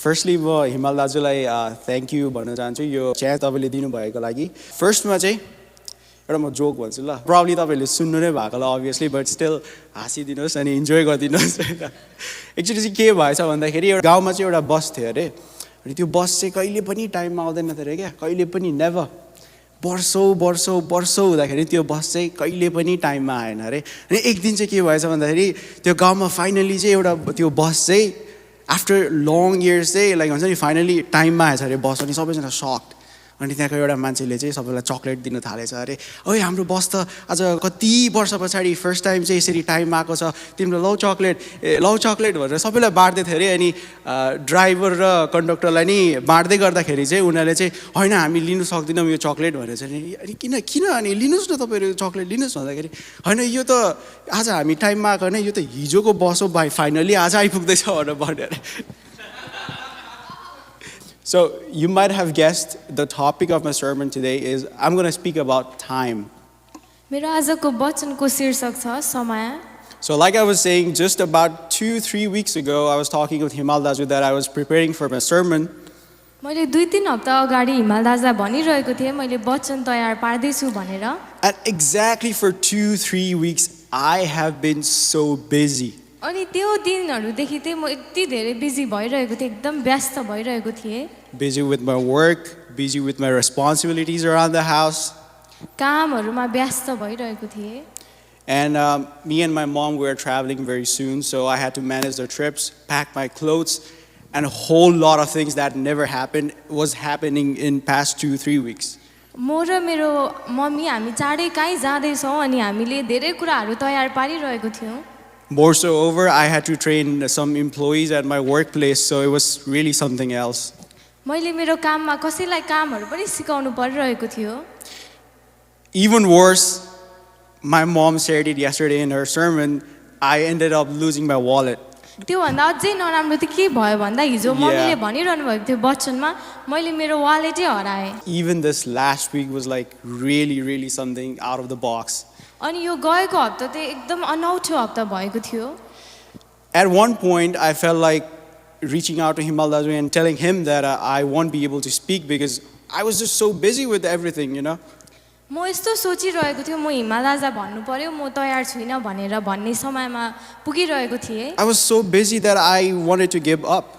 Firstly, म हिमाल दाजुलाई थ्याङ्क यू भन्न चाहन्छु यो चाहिँ तपाईँले दिनुभएको लागि। फर्स्टमा चाहिँ एउटा म जोक भन्छु ल, प्रब्ली तपाईँहरूले सुन्नु नै भएको होला अभियसली, बट स्टिल हाँसिदिनुहोस् अनि इन्जोय गरिदिनुहोस्। एक्चुअली चाहिँ के भएछ भन्दाखेरि एउटा गाउँमा चाहिँ एउटा बस थियो अरे, अनि त्यो बस चाहिँ कहिले पनि टाइममा आउँदैन थियो अरे क्या, कहिले पनि नेभर। वर्षौँ हुँदाखेरि त्यो बस चाहिँ कहिले पनि टाइममा आएन अरे। अनि एक दिन चाहिँ के भएछ भन्दाखेरि त्यो गाउँमा फाइनली चाहिँ एउटा त्यो बस चाहिँ आफ्टर लङ इयर्स चाहिँ लाइक हुन्छ नि फाइनली टाइममा आएछ अरे बस, अनि सबैजना सक्ड। अनि त्यहाँको एउटा मान्छेले चाहिँ सबैलाई चक्लेट दिन थालेछ अरे, ओइ हाम्रो बस त आज कति वर्ष पछाडि फर्स्ट टाइम चाहिँ यसरी टाइममा आएको छ, तिम्रो लौ चक्लेट भनेर सबैलाई बाँड्दै थियो अरे। अनि ड्राइभर र कन्डक्टरलाई नि बाँड्दै गर्दाखेरि चाहिँ उनीहरूले चाहिँ होइन हामी लिनु सक्दैनौँ यो चक्लेट भनेर चाहिँ, अनि किन अनि लिनुहोस् न तपाईँहरू चक्लेट लिनुहोस् भन्दाखेरि होइन यो त आज हामी टाइममा आएको होइन, यो त हिजोको बस हो भाइ, फाइनली आज आइपुग्दैछ भनेर भन्यो अरे। So you might have guessed the topic of my sermon today is I'm going to speak about time. मेरो आजको वचनको शीर्षक छ समय। So like I was saying, just about 2-3 weeks ago, I was talking with Himal Daju that I was preparing for my sermon. मैले 2-3 हप्ता अगाडि हिमाल दाजुलाई भनिरहेको थिएँ मैले वचन तयार पार्दै छु भनेर। And exactly for 2-3 weeks, I have been so busy. अनि त्यो दिनहरुदेखि चाहिँ म यति धेरै बिजी भइरहेको थिएँ, एकदम व्यस्त भइरहेको थिएँ। Busy with my work, busy with my responsibilities around the house. कामहरुमा व्यस्त भइरहेको थिएँ। And me and my mom were traveling very soon, so I had to manage the trips, pack my clothes, and a whole lot of things that never happened was happening in past 2-3 weeks. म र मेरो mummy हामी चाँडै कहीँ जाँदै छौं अनि हामीले धेरै कुराहरु तयार पारिरहेको थियौं। More so over, I had to train some employees at my workplace, so it was really something else. मैले मेरो काममा कसैलाई कामहरु पनि सिकाउनु परिरहेको थियो। Even worse, my mom shared it yesterday in her sermon, I ended up losing my wallet. त्यो भन्दा अझै नराम्रो त के भयो भन्दा हिजो मम्मीले भनिरहनु भएको थियो वचनमा मैले मेरो वालेटै हराए। Even this last week was like really something out of the box. अनि यो गएको हप्ता चाहिँ एकदम अनौठो हप्ता भएको थियो। At one point, I felt like reaching out to Himal Daju and telling him that I won't be able to speak because I was just so busy with everything, you know. म यस्तो सोचिरहेको थियो म हिमाल दाजुलाई भन्नु पर्यो म तयार छुइनँ भनेर भन्ने समयमा पुगिरहेको थिएँ। I was so busy that I wanted to give up.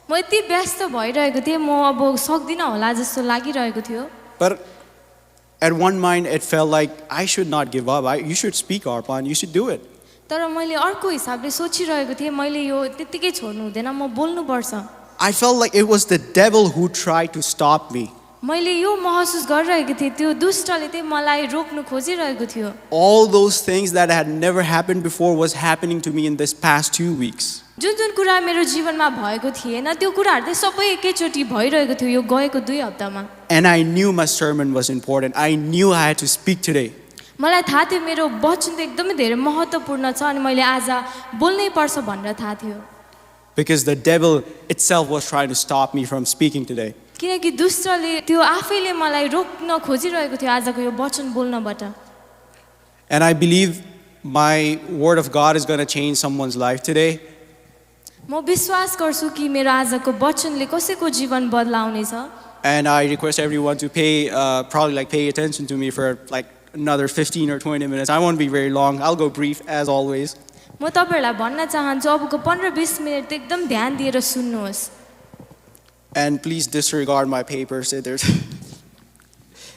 म यति व्यस्त भइरहेको थिएँ म अब सक्दिनँ होला जस्तो लागिरहेको थियो। But at one mind, it felt like I should not give up. You should speak, Arpan. You should do it. तर मैले अर्को हिसाबले सोचिरहेको थिएँ मैले यो त्यतिकै छोड्नु हुँदैन म बोल्नु पर्छ। I felt like it was the devil who tried to stop me. मैले यो महसुस गरिरहेको थिएँ त्यो दुष्टले चाहिँ मलाई रोक्नु खोजिरहेको थियो। All those things that had never happened before was happening to me in this past 2 weeks. जुन कुरा मेरो जीवनमा भएको थिएन त्यो कुराहरु चाहिँ सबै एकैचोटी भइरहेको थियो यो गएको 2 हप्तामा। And I knew my sermon was important. I knew I had to speak today. मलाई थाहा थियो मेरो वचन त एकदमै धेरै महत्त्वपूर्ण छ अनि मैले आज बोल्नै पर्छ भनेर थाहा थियो। Because the devil itself was trying to stop me from speaking today. किनकि दुष्टले त्यो आफैले मलाई रोक्न खोजिरहेको थियो आजको यो वचन बोल्नबाट। And I believe my word of God is going to change someone's life today. म विश्वास गर्छु कि मेरो आजको वचनले कसैको जीवन बदलाउने छ। And I request everyone to pay attention to me for like another 15 or 20 minutes. I won't be very long. I'll go brief as always. म तपाईहरुलाई भन्न चाहन्छु अबको 15-20 मिनेट एकदम ध्यान दिएर सुन्नुहोस्। And please disregard my papers.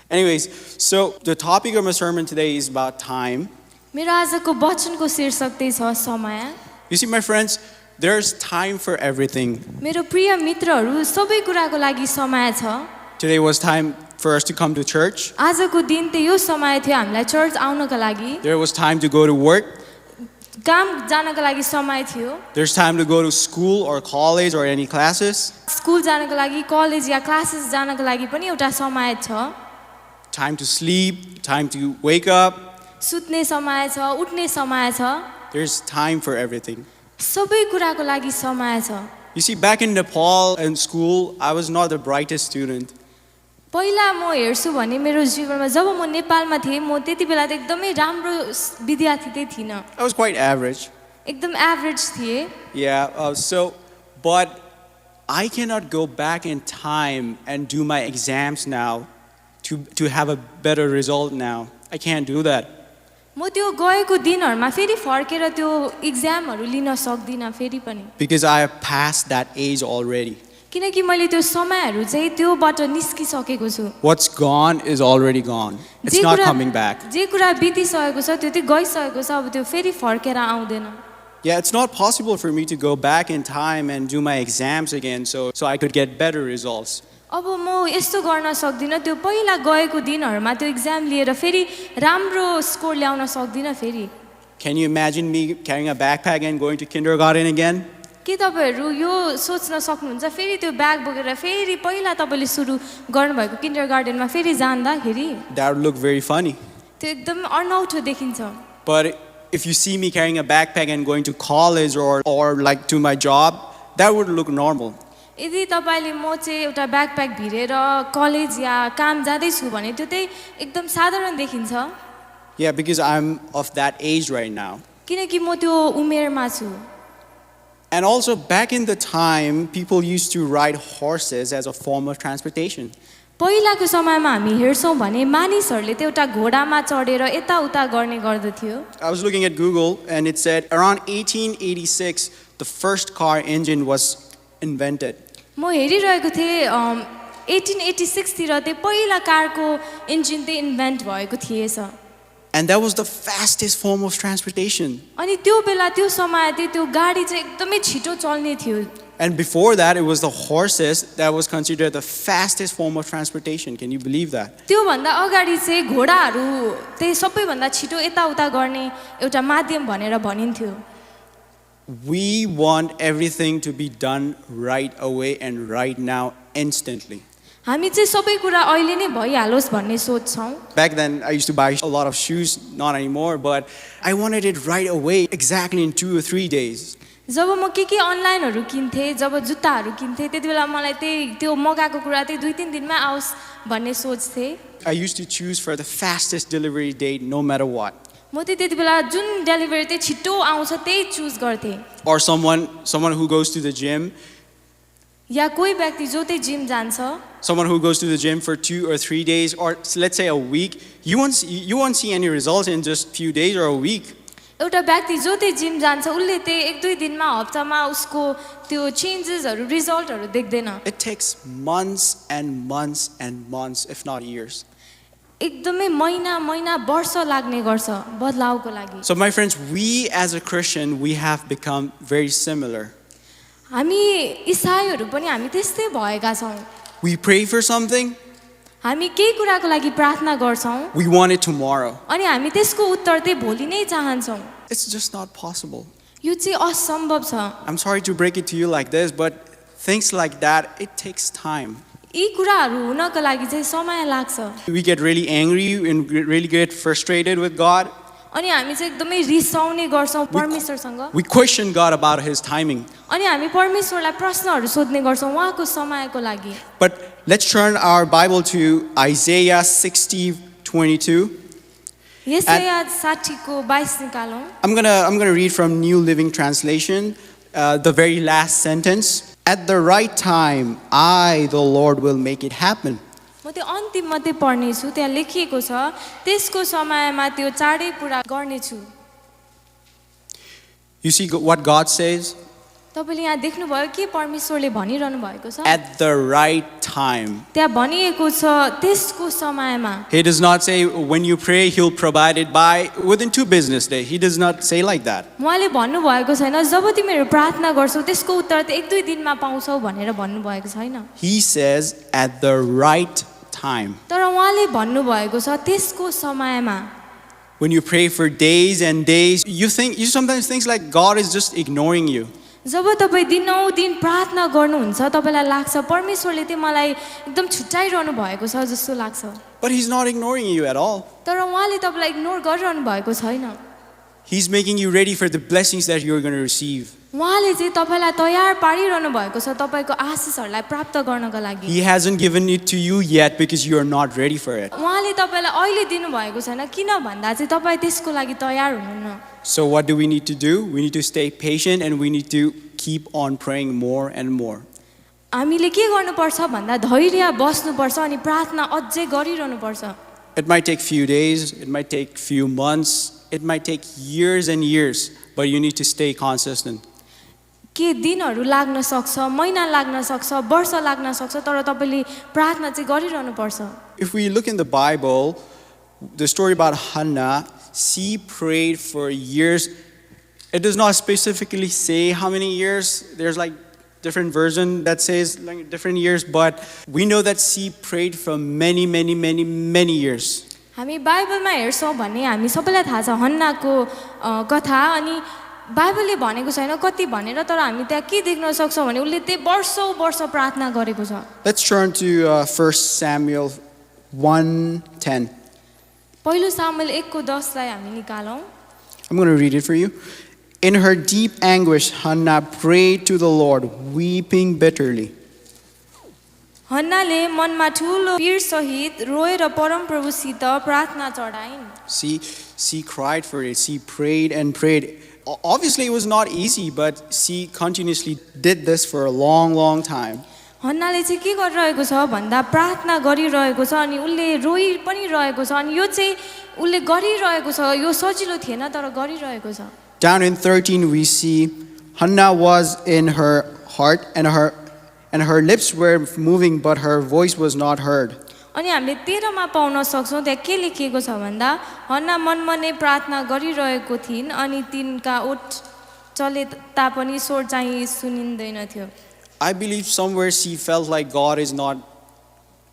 Anyways, so the topic of my sermon today is about time. मेरो आजको वचनको शीर्षक चाहिँ छ समय। You see, my friends, there's time for everything. मेरो प्रिय मित्रहरू सबै कुराको लागि समय छ। Today was time for us to come to church. आजको दिन त यो समय थियो हामीलाई चर्च आउनको लागि। There was time to go to work. काम जानको लागि समय थियो। There's time to go to school or college or any classes. School जानको लागि कलेज या क्लासेस जानको लागि पनि एउटा समय छ। Time to sleep, time to wake up. सुत्ने समय छ, उठ्ने समय छ। There's time for everything. सबै कुराको लागि समय छ। You see, back in Nepal in school, I was not the brightest student. पहिला म हेर्छु भने मेरो जीवनमा जब म नेपालमा थिएँ म त्यति बेला त एकदमै राम्रो विद्यार्थी चाहिँ थिइन। I was quite average. एकदम एभरेज थिए। Yeah, but I cannot go back in time and do my exams now to have a better result now. I can't do that. म त्यो गएको दिनहरुमा फेरि फर्केर त्यो एक्जामहरु लिन सक्दिन फेरि पनि Because I have passed that age already. किनकि मैले त्यो समयहरु चाहिँ त्योबाट निस्किसकेको छु What's gone is already gone. It's not coming back. जे कुरा बितिसकेको छ त्यो चाहिँ गइसकेको छ अब त्यो फेरि फर्केर आउँदैन Yeah, it's not possible for me to go back in time and do my exams again so I could get better results. अब म यस्तो गर्न सक्दिन त्यो पहिला गएको दिनहरुमा त्यो एक्जाम लिएर फेरि राम्रो स्कोर ल्याउन सक्दिन फेरि Can you imagine me carrying a backpack and going to kindergarten again? के तपाईहरु यो सोच्न सक्नुहुन्छ फेरि त्यो ब्याग बोकेर फेरि पहिला तपाईले सुरु गर्नुभएको किन्डरगार्टनमा फेरि जाँदाखेरि That would look very funny. त्यो एकदम अनौठो देखिन्छ But if you see me carrying a backpack and going to college or like to my job, that would look normal. यदि तपाईले म चाहिँ एउटा ब्याकप्याक भिरेर कलेज या काम जाँदै छु भने त्यो चाहिँ एकदम साधारण देखिन्छ Yeah, because I'm of that age right now. किनकि म त्यो उमेरमा छु And also back in the time, people used to ride horses as a form of transportation. पहिलाको समयमा हामी हेर्छौं भने मानिसहरुले त्यो एउटा घोडामा चढेर यताउता गर्ने गर्दथ्यो I was looking at Google and it said around 1886, the first car engine was invented. म हेरिरहेको थिएँ 1886 तिर चाहिँ पहिला कारको इन्जिन चाहिँ इन्भेन्ट भएको थिएछ And that was the fastest form of transportation. अनि त्यो बेला त्यो समय चाहिँ त्यो गाडी चाहिँ एकदमै छिटो चल्ने थियो And before that, it was the horses that was considered the fastest form of transportation. Can you believe that? त्यो भन्दा अगाडि चाहिँ घोडाहरु चाहिँ सबैभन्दा छिटो यताउता गर्ने एउटा माध्यम भनेर भनिन्थ्यो We want everything to be done right away and right now, instantly. हामी चाहिँ सबै कुरा अहिले नै भइहालोस् भन्ने सोच्छौं Back then, I used to buy a lot of shoes, not anymore, but I wanted it right away, exactly in 2 or 3 days. जब म के अनलाइनहरु किन्थे जब जुत्ताहरु किन्थे त्यतिबेला मलाई त्यो मगाएको कुरा चाहिँ 2-3 दिनमै आओस् भन्ने सोच्थे I used to choose for the fastest delivery date, no matter what. म चाहिँ त्यतिबेला जुन डेलिभरी चाहिँ छिटो आउँछ त्यही चुज गर्थे Or someone who goes to the gym, या कोही व्यक्ति जो चाहिँ जिम जान्छ someone who goes to the gym for 2 or 3 days, or let's say a week, you won't see any results in just few days or a week. एउटा व्यक्ति जो चाहिँ gym जान्छ उले चाहिँ 1-2 दिनमा हप्तामा उसको त्यो चेन्जेसहरु रिजल्टहरु देख्दैन It takes months and months and months, if not years. एकदमै महिना वर्ष लाग्ने गर्छ बदलावको लागि So my friends, we as a Christian, we have become very similar. हामी ईसाईहरु पनि हामी त्यस्तै भएका छौं We pray for something, हामी केही कुराको लागि प्रार्थना गर्छौं we want it tomorrow. अनि हामी त्यसको उत्तर चाहिँ भोलि नै चाहन्छौं It's just not possible. यो चाहिँ असम्भव छ I'm sorry to break it to you like this, but things like that, it takes time. यी कुराहरु हुनको लागि चाहिँ समय लाग्छ We get really angry and really get frustrated with God. अनि हामी चाहिँ एकदमै रिसाउने गर्छौं परमेश्वरसँग We question God about His timing. अनि हामी परमेश्वरलाई प्रश्नहरु सोध्ने गर्छौं उहाँको समयको लागि But let's turn our Bible to Isaiah 60:22. यसाया 60 को 22 निकालौं I'm gonna read from New Living Translation, the very last sentence. At the right time, I, the Lord, will make it happen. म त्यो अन्तिम मात्रै पढ्ने छु त्यहाँ लेखिएको छ त्यसको समयमा त्यो चाँडै पूरा गर्ने छु You see what God says? तपाईले यहाँ देख्नुभयो के परमेश्वरले भनिरहनु भएको छ At the right time. त्यहाँ भनिएको छ त्यसको समयमा He does not say when you pray, He'll provide it by within 2 business days. He does not say like that. उहाँले भन्नु भएको छैन जब तिमीहरू प्रार्थना गर्छौ त्यसको उत्तर त 1-2 दिनमा पाउँछौ भनेर भन्नु भएको छैन He says at the right time. तर उहाँले भन्नु भएको छ त्यसको समयमा When you pray for days and days, you sometimes think like God is just ignoring you. जब तपाई दिनौ दिन प्रार्थना गर्नुहुन्छ तपाईलाई लाग्छ परमेश्वरले चाहिँ मलाई एकदम छुट्याइरहनु भएको छ जस्तो लाग्छ But He's not ignoring you at all. तर उहाँले तपाईलाई इग्नोर गरिरहनु भएको छैन He's making you ready for the blessings that you're going to receive. उहाँले चाहिँ तपाईलाई तयार पारिरहनु भएको छ तपाईको आशीषहरुलाई प्राप्त गर्नको लागि He hasn't given it to you yet because you're not ready for it. उहाँले तपाईलाई अहिले दिनु भएको छैन किन भन्दा चाहिँ तपाई त्यसको लागि तयार हुनुहुन्न So what do we need to do? We need to stay patient and we need to keep on praying more and more. हामीले के गर्नुपर्छ भन्दा धैर्य बस्नुपर्छ अनि प्रार्थना अझै गरिरहनुपर्छ. It might take few days, it might take few months, it might take years and years, but you need to stay consistent. के दिनहरू लाग्न सक्छ, महिना लाग्न सक्छ, वर्ष लाग्न सक्छ, तर तपाईले प्रार्थना चाहिँ गरिरहनुपर्छ. If we look in the Bible, the story about Hannah, she prayed for years. It does not specifically say how many years. There's like different version that says like different years, but we know that she prayed for many years. हामी बाइबलमा हेर्छौँ भने हामी सबैलाई थाहा छ हन्नाको कथा अनि बाइबलले भनेको छैन कति भनेर तर हामी त्यहाँ के देख्न सक्छौँ भने उले त्यही वर्षौं वर्ष प्रार्थना गरेको छ. Let's turn to 1 Samuel 1:10. पहिलो सामुएल 1:10 लाई हामी निकालौँ. I'm going to read it for you. In her deep anguish, Hannah prayed to the Lord, weeping bitterly. हन्नाले मनमा ठूलो पीर सहित रोएर परमप्रभुसित प्रार्थना चढाइन्. She cried for it. She prayed and prayed. Obviously, it was not easy, but she continuously did this for a long time. हन्नाले चाहिँ के गरिरहेको छ भन्दा प्रार्थना गरिरहेको छ अनि उले रोइ पनि रहेको छ अनि यो चाहिँ उले गरिरहेको छ. यो सजिलो थिएन तर गरिरहेको छ. Down in 13 we see Hannah was in her heart and her lips were moving but her voice was not heard. अनि हामीले 13 मा पाउन सक्छौं त्यहाँ के लेखिएको छ भन्दा हन्ना मनमा नै प्रार्थना गरिरहेको थिइन् अनि तिनका ओठ चले तापनि स्वर चाहिँ सुनिँदैन थियो. I believe somewhere she felt like God is not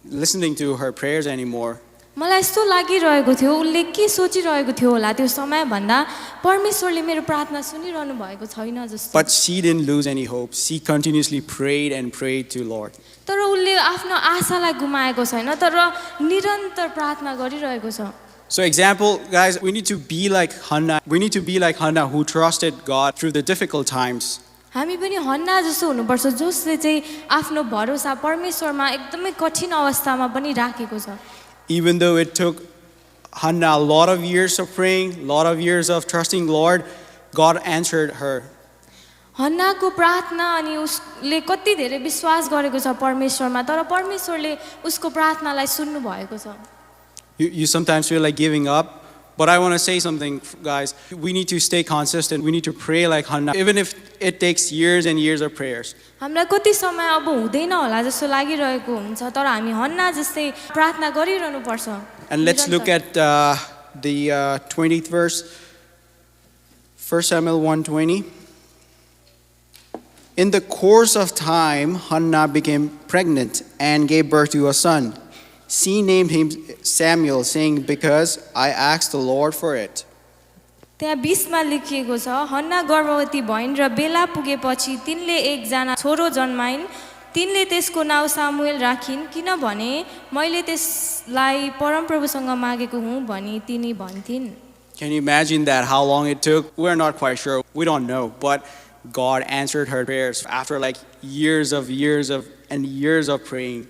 listening to her prayers anymore. मलाई यस्तो लागिरहेको थियो उले के सोचिरहेको थियो होला त्यो समय भन्दा परमेश्वरले मेरो प्रार्थना सुनिरहनु भएको छैन जस्तो. But she didn't lose any hope. She continuously prayed and prayed to Lord. तर उले आफ्नो आशालाई गुमाएको छैन तर निरन्तर प्रार्थना गरिरहेको छ. So example, guys, we need to be like Hannah. We need to be like Hannah who trusted God through the difficult times. हामी पनि हन्ना जस्तो हुनुपर्छ जसले चाहिँ आफ्नो भरोसा परमेश्वरमा एकदमै कठिन अवस्थामा पनि राखेको छ. Even though it took Hannah a lot of years of praying, a lot of years of trusting Lord, God answered her. हन्नाको प्रार्थना अनि उसले कति धेरै विश्वास गरेको छ परमेश्वरमा तर परमेश्वरले उसको प्रार्थनालाई सुन्नु भएको छ. You sometimes feel like giving up, but I want to say something, guys. We need to stay consistent. We need to pray like Hannah, even if it takes years and years of prayers. हामीलाई कति समय अब हुँदैन होला जस्तो लागिरहेको हुन्छ तर हामी हन्ना जस्तै प्रार्थना गरिरहनु पर्छ. And let's look at the 20th verse, 1 Samuel 1:20. In the course of time, Hannah became pregnant and gave birth to a son. She named him Samuel, saying, because I asked the Lord for it. त्यहाँ 20 मा लेखिएको छ हन्ना गर्भवती भइन् र बेला पुगेपछि तिनले एकजना छोरो जन्माइन्. तिनले त्यसको नाउँ सामुएल राखिन् किनभने मैले त्यसलाई परमप्रभुसँग मागेको हुँ भनी तिनी भन्थिन्. Can you imagine that? How long it took? We're not quite sure. We don't know. But God answered her prayers after like years of praying.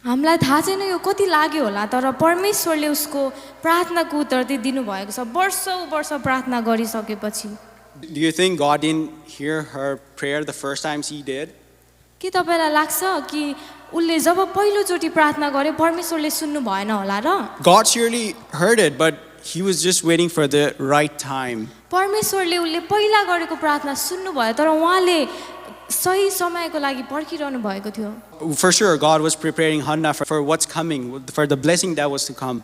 हामीलाई थाहा छैन यो कति लाग्यो होला तर परमेश्वरले उसको प्रार्थनाको उत्तर चाहिँ दिनुभएको छ वर्षौं वर्ष प्रार्थना गरिसकेपछि. Do you think God didn't hear her prayer the first time she did? के तपाईलाई लाग्छ कि उले जब पहिलोचोटी प्रार्थना गरे परमेश्वरले सुन्नु भएन होला र? God surely heard it, but he was just waiting for the right time. परमेश्वरले उले पहिला गरेको प्रार्थना सुन्नु भयो तर उहाँले सही समयको लागि पर्खिरहनु भएको थियो. For sure, God was preparing Hannah for what's coming, for the blessing that was to come.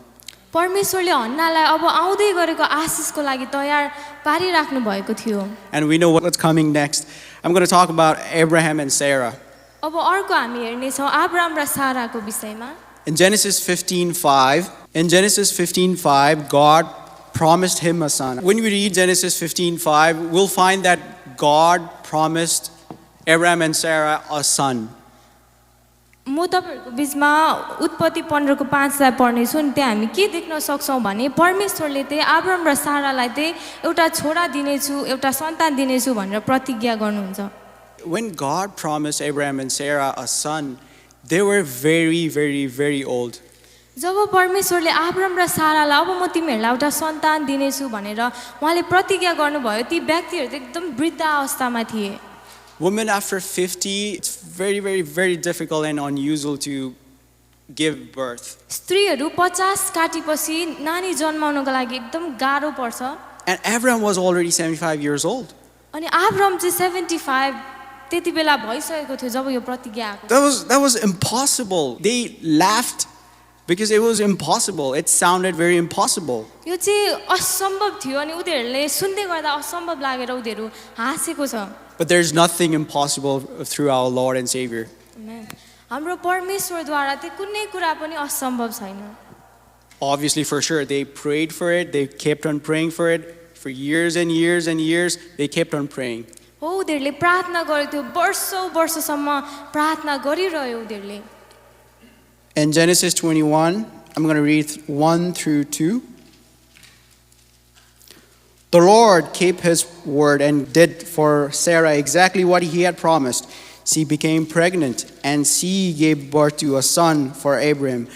परमेश्वरले हन्नालाई अब आउँदै गरेको आशीषको लागि तयार पारिराख्नु भएको थियो. And we know what's coming next. I'm going to talk about Abraham and Sarah. अब अर्को हामी हेर्ने छौं अब्राहम र साराको विषयमा. In Genesis 15:5, God promised him a son. When we read Genesis 15:5, we'll find that God promised Abraham and Sarah a son. म तपाईहरुको बीचमा उत्पत्ति 15 को 5 लाई पढ्ने छु नि त्यहाँ हामी के देख्न सक्छौं भने परमेश्वरले चाहिँ अब्राहम र सारालाई चाहिँ एउटा छोरा दिनेछु एउटा सन्तान दिनेछु भनेर प्रतिज्ञा गर्नुहुन्छ. When God promised Abraham and Sarah a son, they were very old. जब परमेश्वरले अब्राहम र सारालाई अब म तिमीहरुलाई एउटा सन्तान दिनेछु भनेर उहाँले प्रतिज्ञा गर्नुभयो ती व्यक्तिहरु चाहिँ एकदम वृद्ध अवस्थामा थिए. Women after 50, it's very, very, very difficult and unusual to give birth. स्त्रीहरू 50 काटेपछि नानी जन्माउनको लागि एकदम गाह्रो पर्छ And Abraham was already 75 years old. अनि आब्राम चाहिँ 75 त्यति बेला भइसकेको थियो जब यो प्रतिज्ञा आएको That was impossible. They laughed because it was impossible. It sounded very impossible. यो चाहिँ असम्भव थियो अनि उनीहरूले सुन्दै गर्दा असम्भव लागेर उनीहरू हाँसेको छ But there's nothing impossible through our Lord and Savior. Amen. हाम्रो परमेश्वरद्वारा चाहिँ कुनै कुरा पनि असम्भव छैन Obviously, for sure, they prayed for it. They kept on praying for it for years and years and years. They kept on praying. हो उनीहरूले प्रार्थना गरेको थियो वर्षौँ वर्षसम्म प्रार्थना गरिरह्यो उनीहरूले In Genesis 21, I'm going to read 1 through 2. The Lord kept his word and did for Sarah exactly what he had promised. She became pregnant and she gave birth to a son for Abraham.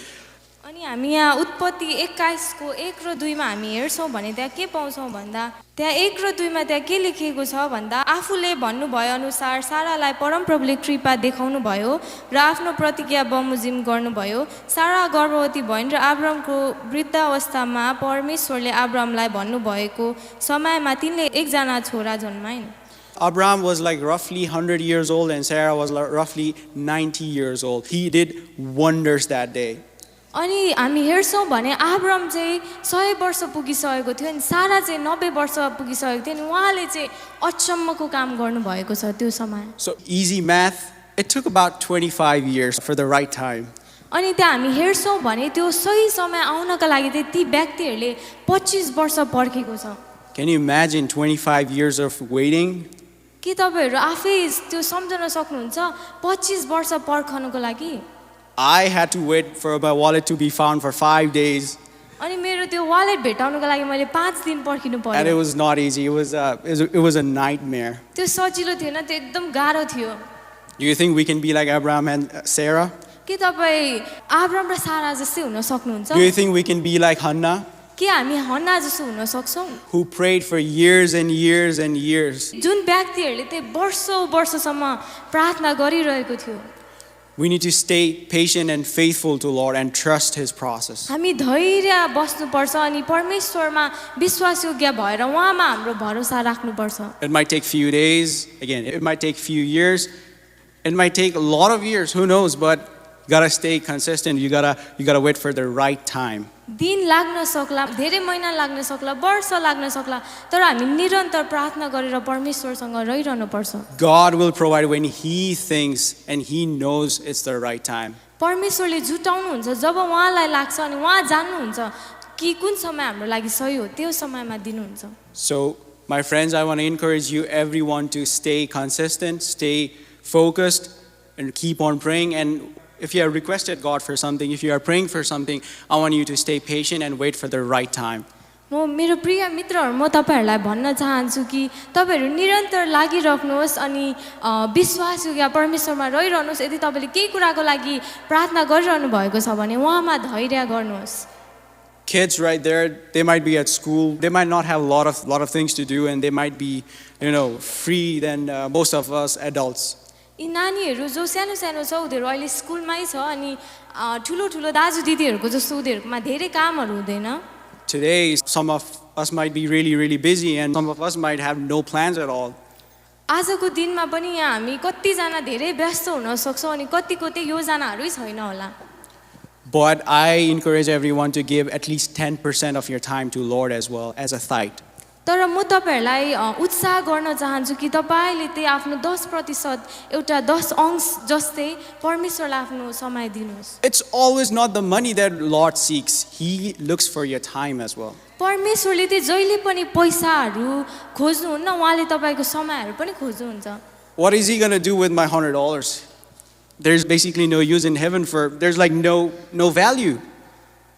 अनि हामी यहाँ उत्पत्ति 21 को 1 र 2 मा हामी हेर्छौँ भने त्यहाँ के पाउँछौँ भन्दा त्यहाँ 1 र 2 मा त्यहाँ के लेखिएको छ भन्दा आफूले भन्नुभयो अनुसार सारालाई परमप्रभुले कृपा देखाउनु भयो र आफ्नो प्रतिज्ञा बमोजिम गर्नुभयो सारा गर्भवती भइन् र आब्रामको वृद्धावस्थामा परमेश्वरले आब्रामलाई भन्नुभएको समयमा तिनले एकजना छोरा जन्माइन् Abraham was like roughly 100 years old and Sarah was like roughly 90 years old. He did wonders that day. अनि हामी हेर्छौँ भने आब्राम चाहिँ 100 वर्ष पुगिसकेको थियो अनि सारा चाहिँ 90 वर्ष पुगिसकेको थियो अनि उहाँले चाहिँ अचम्मको काम गर्नुभएको छ त्यो समय So easy math, it took about 25 years for the right time. अनि त्यहाँ हामी हेर्छौँ भने त्यो सही समय आउनका लागि चाहिँ ती व्यक्तिहरूले 25 वर्ष पर्खेको छ Can you imagine 25 years of waiting? के तपाईहरु आफै त्यो सम्झन सक्नुहुन्छ 25 वर्ष पर्खनको लागि I had to wait for my wallet to be found for 5 days. अनि मेरो त्यो वालेट भेटाउनको लागि मैले 5 दिन पर्खिनु And पर्यो it was not easy. It was a nightmare. त्यो सजिलो थिएन त्यो एकदम गाह्रो थियो Do you think we can be like Abraham and Sarah? के तपाई आब्राम र सारा जस्तै हुन सक्नुहुन्छ Do you think we can be like Hannah, के हामी हन्ना जस्तो हुन सक्छौं who prayed for years and years and years? जुन व्यक्तिहरूले चाहिँ वर्षौं वर्षसम्म प्रार्थना गरिरहेको थियो We need to stay patient and faithful to Lord and trust His process. हामी धैर्य बस्नुपर्छ अनि परमेश्वरमा विश्वासयोग्य भएर उहाँमा हाम्रो भरोसा राख्नुपर्छ It might take few days, again, it might take few years, it might take a lot of years, who knows, but you gotta stay consistent, you gotta wait for the right time. दिन लाग्न सक्ला धेरै महिना लाग्न सक्ला वर्ष लाग्न सक्ला तर हामी निरन्तर प्रार्थना गरेर परमेश्वरसँग रहिरहनु पर्छ God will provide when He thinks and He knows it's the right time. परमेश्वरले जुटाउनुहुन्छ जब उहाँलाई लाग्छ अनि उहाँ जान्नुहुन्छ कि कुन समय हाम्रो लागि सही हो त्यो समयमा दिनुहुन्छ So, my friends, I want to encourage you, everyone, to stay consistent, stay focused, and keep on praying. And if you have requested God for something, if you are praying for something, I want you to stay patient and wait for the right time. म मेरो प्रिय मित्रहरु म तपाईहरुलाई भन्न चाहन्छु कि तपाईहरु निरन्तर लागिराख्नुहोस् अनि विश्वासयोग्य परमेश्वरमा रहिरहनुहोस् यदि तपाईले केही कुराको लागि प्रार्थना गरिरहनु भएको छ भने उहाँमा धैर्य गर्नुहोस् Kids right there, they might be at school, they might not have a lot of things to do, and they might be, free than most of us adults. यी नानीहरु जो सानो सानो छ उनीहरु अहिले स्कुलमै छ अनि ठुलो ठुलो दाजु दिदीहरुको जस्तो उनीहरुमा धेरै कामहरु हुँदैन Today, some of us might be really, really busy, and some of us might have no plans at all. आजको दिनमा पनि यहाँ हामी कति जना धेरै व्यस्त हुन सक्छौं अनि कतिको चाहिँ योजनाहरुै छैन होला But I encourage everyone to give at least 10% of your time to Lord as well as a tithe. तर म तपाईहरुलाई उत्साह गर्न चाहन्छु कि तपाईले चाहिँ आफ्नो 10% एउटा 10 अंश जस्तै परमेश्वरलाई आफ्नो समय दिनुहोस् It's always not the money that Lord seeks. He looks for your time as well. परमेश्वरले चाहिँ जहिले पनि पैसाहरु खोज्नुहुन्न उहाँले तपाईको समयहरु पनि खोज्नुहुन्छ What is He going to do with my $100? There's basically no use in heaven there's like no value.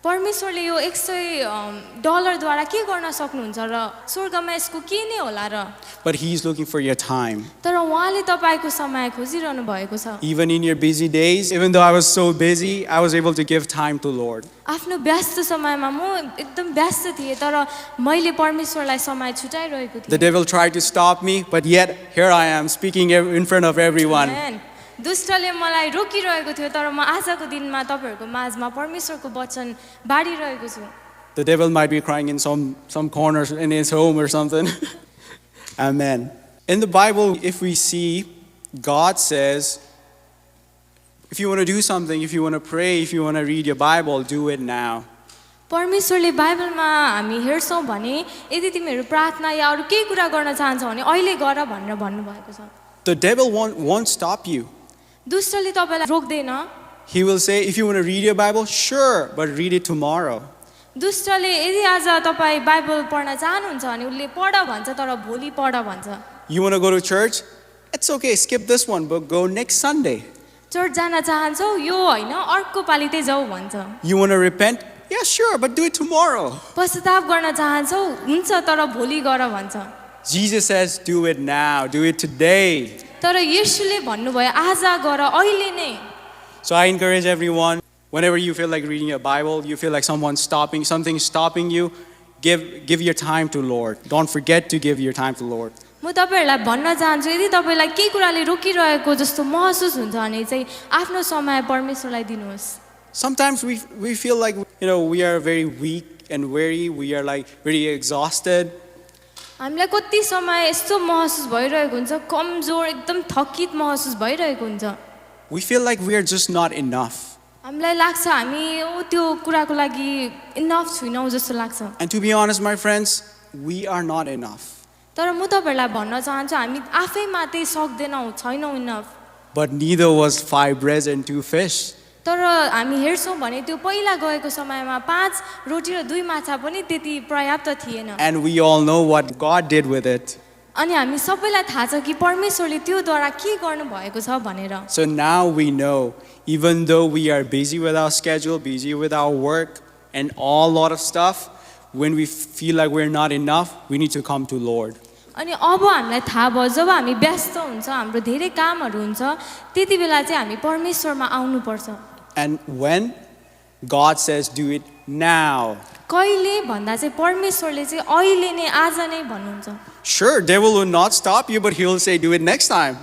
परमेश्वरले यो $100 के गर्न सक्नुहुन्छ र स्वर्गमा यसको के नै होला र But He's looking for your time. तर उहाँले तपाईँको समय खोजिरहनु भएको छ Even in your busy days, even though I was so busy, I was able to give time to Lord. आफ्नो व्यस्त समयमा म एकदम व्यस्त थिएँ तर मैले परमेश्वरलाई समय छुटाइरहेको The थिएँ devil tried to stop me, but yet here I am speaking in front of everyone. Amen. दुष्टले मलाई रोकिरहेको थियो तर म आजको दिनमा तपाईँहरूको माझमा परमेश्वरको वचन बाँडिरहेको छु The devil might be crying in some corners in his home or something. Amen. In the Bible, if we see, God says, if you want to do something, if you want to pray, if you want to read your Bible, do it now. परमेश्वरले बाइबलमा हामी हेर्छौँ भने यदि तिमीहरू प्रार्थना या अरू केही कुरा गर्न चाहन्छौ भने अहिले गर भनेर भन्नुभएको छ The devil won't stop you. दुष्टले तपाईँलाई रोक्दैन He will say, if you want to read your Bible, sure, but read it tomorrow. दुष्टले यदि आज तपाईँ बाइबल पढ्न चाहनुहुन्छ भने उसले पढ भन्छ तर भोलि पढ भन्छ You want to go to church? It's okay, skip this one, but go next Sunday. Church जान चाहन्छौ यो होइन अर्को पालि चाहिँ जाऊ भन्छ You want to repent? Yeah, sure, but do it tomorrow. पश्चाताप गर्न चाहन्छौ हुन्छ तर भोलि गर भन्छ Jesus says, do it now, do it today. तर येशूले भन्नुभयो आज गर अहिले नै So I encourage everyone, whenever you feel like reading your Bible, you feel like something's stopping you, give your time to Lord. Don't forget to give your time to Lord. म तपाईहरुलाई भन्न चाहन्छु यदि तपाईलाई केही कुराले रोकिरहेको जस्तो महसुस हुन्छ भने चाहिँ आफ्नो समय परमेश्वरलाई दिनुहोस् Sometimes we feel like, we are very weak and weary, we are like very exhausted. हामीलाई कति समय यस्तो महसुस भइरहेको हुन्छ कमजोर एकदम थकित महसुस भइरहेको हुन्छ We feel like we are just not enough. हामीलाई लाग्छ हामी त्यो कुराको लागि इनफ छैनौं जस्तो लाग्छ And to be honest, my friends, we are not enough. तर म तपाईहरुलाई भन्न चाहन्छु हामी आफैमा त्यही सक्दैनौं छैनौं enough But neither was 5 breads and 2 fish. तर हामी हेर्छौं भने त्यो पहिला गएको समयमा 5 रोटी र 2 माछा पनि त्यति पर्याप्त थिएन And we all know what God did with it. अनि हामी सबैलाई थाहा छ कि परमेश्वरले त्योद्वारा के गर्नु भएको छ भनेर So now we know, even though we are busy with our schedule, busy with our work, and all lot of stuff, when we feel like we're not enough, we need to come to Lord. अनि अब हामीलाई थाहा भयो जब हामी व्यस्त हुन्छ हाम्रो धेरै कामहरू हुन्छ त्यति बेला चाहिँ हामी परमेश्वरमा आउनुपर्छ And when God says, do it now. कहिले भन्दा चाहिँ परमेश्वरले चाहिँ अहिले नै आज नै भन्नुहुन्छ Sure, devil will not stop you, but he'll say, do it next time.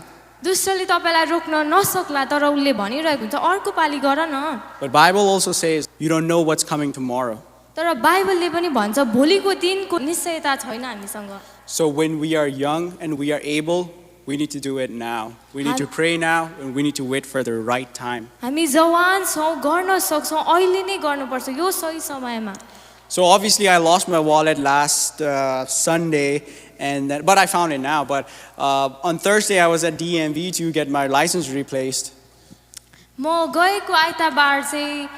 दुष्टले तपाईलाई रोक्न नसक्ला तर उसले भनिरहेको हुन्छ अर्को पाली गर न But Bible also says, you don't know what's coming tomorrow. तर बाइबलले पनि भन्छ भोलिको दिनको निश्चयता छैन हामीसँग So when we are young and we are able, we need to do it now. We need to pray now, and we need to wait for the right time. हामी जवान छौं गर्न सक्छौं अहिले नै गर्नुपर्छ यो सही समयमा So obviously I lost my wallet last Sunday, but I found it now. But on Thursday I was at DMV to get my license replaced. म गएको आइतबार चाहिँ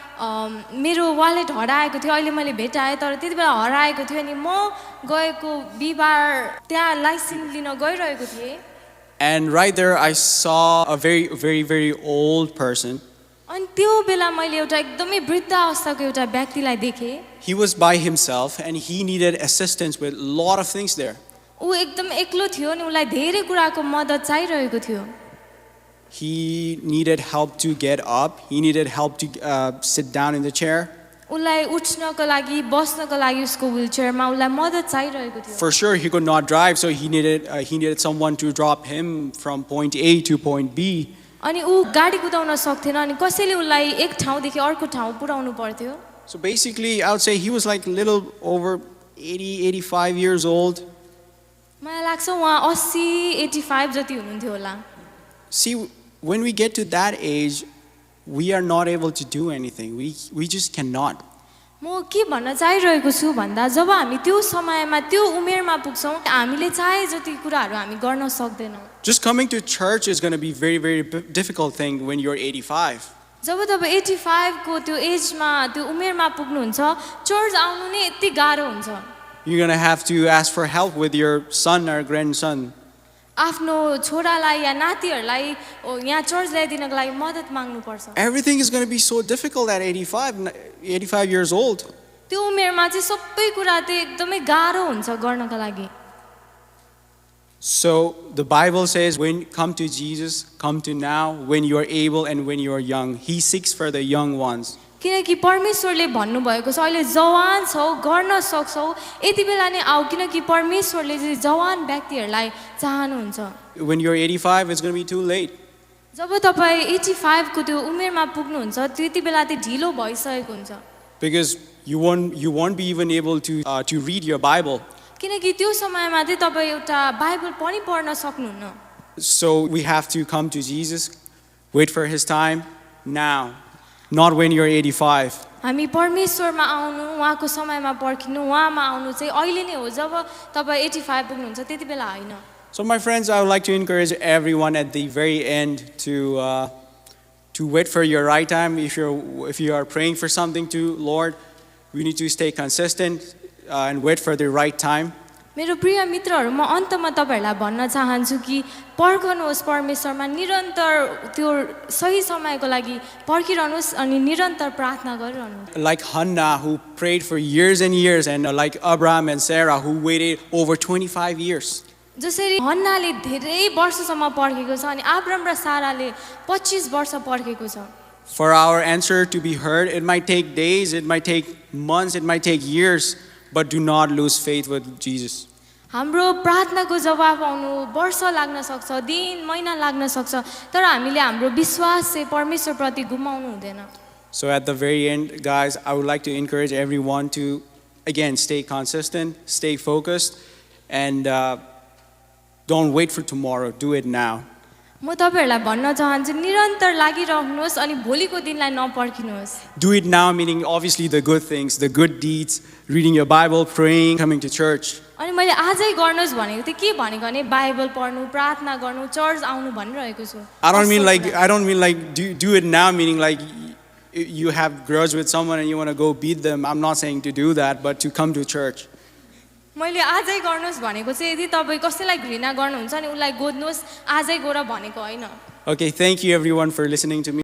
मेरो वालेट हराएको थियो अहिले मैले भेटाएँ तर त्यति बेला हराएको थियो अनि म गएको बिहीबार त्यहाँ लाइसेन्स लिन गइरहेको थिएँ And right there I saw a very, very, very old person. अनि त्यो बेला मैले एउटा एकदमै वृद्ध अवस्थाको एउटा व्यक्तिलाई देखेँ He was by himself and he needed assistance with a lot of things there. ऊ एकदम एक्लो थियो अनि उसलाई धेरै कुराको मद्दत चाहिरहेको थियो He needed help to get up. He needed help to sit down in the chair. उसलाई उठ्नको लागि बस्नको लागि उसको व्हीलचेयरमा उसलाई मद्दत चाहिरहेको थियो For sure, he could not drive, so he needed someone to drop him from point A to point B. अनि ऊ गाडी कुदाउन सक्थेन अनि कसैले उसलाई एक ठाउँदेखि अर्को ठाउँ पुर्याउनु पर्थ्यो So basically, I would say he was like a little over 80, 85 years old. मलाई लाग्छ उहाँ 80, 85 जति हुनुहुन्थ्यो होला See, when we get to that age, we are not able to do anything. We just cannot. म के भन्न चाहिरहेको छु भन्दा जब हामी त्यो समयमा त्यो उमेरमा पुग्छौँ हामीले चाहे जति कुराहरू हामी गर्न सक्दैनौँ Just coming to church is going to be very, very difficult thing when you're 85. जब तपाईँ 85 को त्यो एजमा त्यो उमेरमा पुग्नुहुन्छ चर्च आउनु नै यति गाह्रो हुन्छ You're going to have to ask for help with your son or grandson. आफ्नो छोरालाई या नातिहरूलाई यहाँ चर्च ल्याइदिनको लागि मद्दत माग्नुपर्छ। Everything is going to be so difficult at 85 years old. त्यो उमेरमा चाहिँ सबै कुरा चाहिँ एकदमै गाह्रो हुन्छ गर्नका लागि। So the Bible says, when come to Jesus, come to now, when you are able and when you are young. He seeks for the young ones. किनकि परमेश्वरले भन्नुभएको छ अहिले जवान छौ गर्न सक्छौ यति बेला नै आऊ किनकि परमेश्वरले चाहिँ जवान व्यक्तिहरूलाई चाहनुहुन्छ। When you're 85, it's going to be too late. जब तपाईँ 85 को त्यो उमेरमा पुग्नुहुन्छ त्यति बेला चाहिँ ढिलो भइसकेको हुन्छ। Because you won't be even able to read your Bible. किनकि त्यो समयमा चाहिँ तपाईँ एउटा बाइबल पनि पढ्न सक्नुहुन्न। So we have to come to Jesus, wait for His time now, not when you're 85. हामी परमेश्वरमा आउनु उहाँको समयमा पर्खिनु उहाँमा आउनु चाहिँ अहिले नै हो जब तपाईँ 85 पुग्नुहुन्छ त्यति बेला होइन। So my friends, I would like to encourage everyone at the very end to wait for your right time. If you are praying for something to Lord, we need to stay consistent and wait for the right time. मेरो प्रिय मित्रहरू म अन्तमा तपाईहरुलाई भन्न चाहन्छु कि पर्खनुहोस् परमेश्वरमा निरन्तर त्यो सही समयको लागि पर्खिरहनुहोस् अनि निरन्तर प्रार्थना गरिरहनुहोस्। Like Hannah, who prayed for years and years, and like Abraham and Sarah, who waited over 25 years. जसरी हन्नाले धेरै वर्षसम्म पर्खेको छ अनि अब्राम र साराले 25 वर्ष पर्खेको छ। For our answer to be heard, it might take days, it might take months, it might take years, but do not lose faith with Jesus. हाम्रो प्रार्थनाको जवाफ आउनु वर्ष लाग्न सक्छ दिन महिना लाग्न सक्छ तर हामीले हाम्रो विश्वास चाहिँ परमेश्वरप्रति गुमाउनु हुँदैन। So at the very end, guys, I would like to encourage everyone to again stay consistent, stay focused, and don't wait for tomorrow. Do it now. म तपाईहरुलाई भन्न चाहन्छु निरन्तर लागिरहनुहोस् अनि भोलिको दिनलाई नपर्खिनुहोस्। Do it now, meaning obviously the good things, the good deeds, reading your Bible, praying, coming to church. अनि मैले आजै गर्नुहोस् भनेको थिएँ के भनेको भने बाइबल पढ्नु प्रार्थना गर्नु चर्च आउनु भनिरहेको छु। I don't mean like do it now, meaning like you have grudge with someone and you want to go beat them. I'm not saying to do that, but to come to church. मैले आजै गर्नुहोस् भनेको चाहिँ यदि तपाईँ कसैलाई घृणा गर्नुहुन्छ नि उसलाई गोद्नुहोस् आजै गोर भनेको होइन। Okay, thank you everyone for listening to me.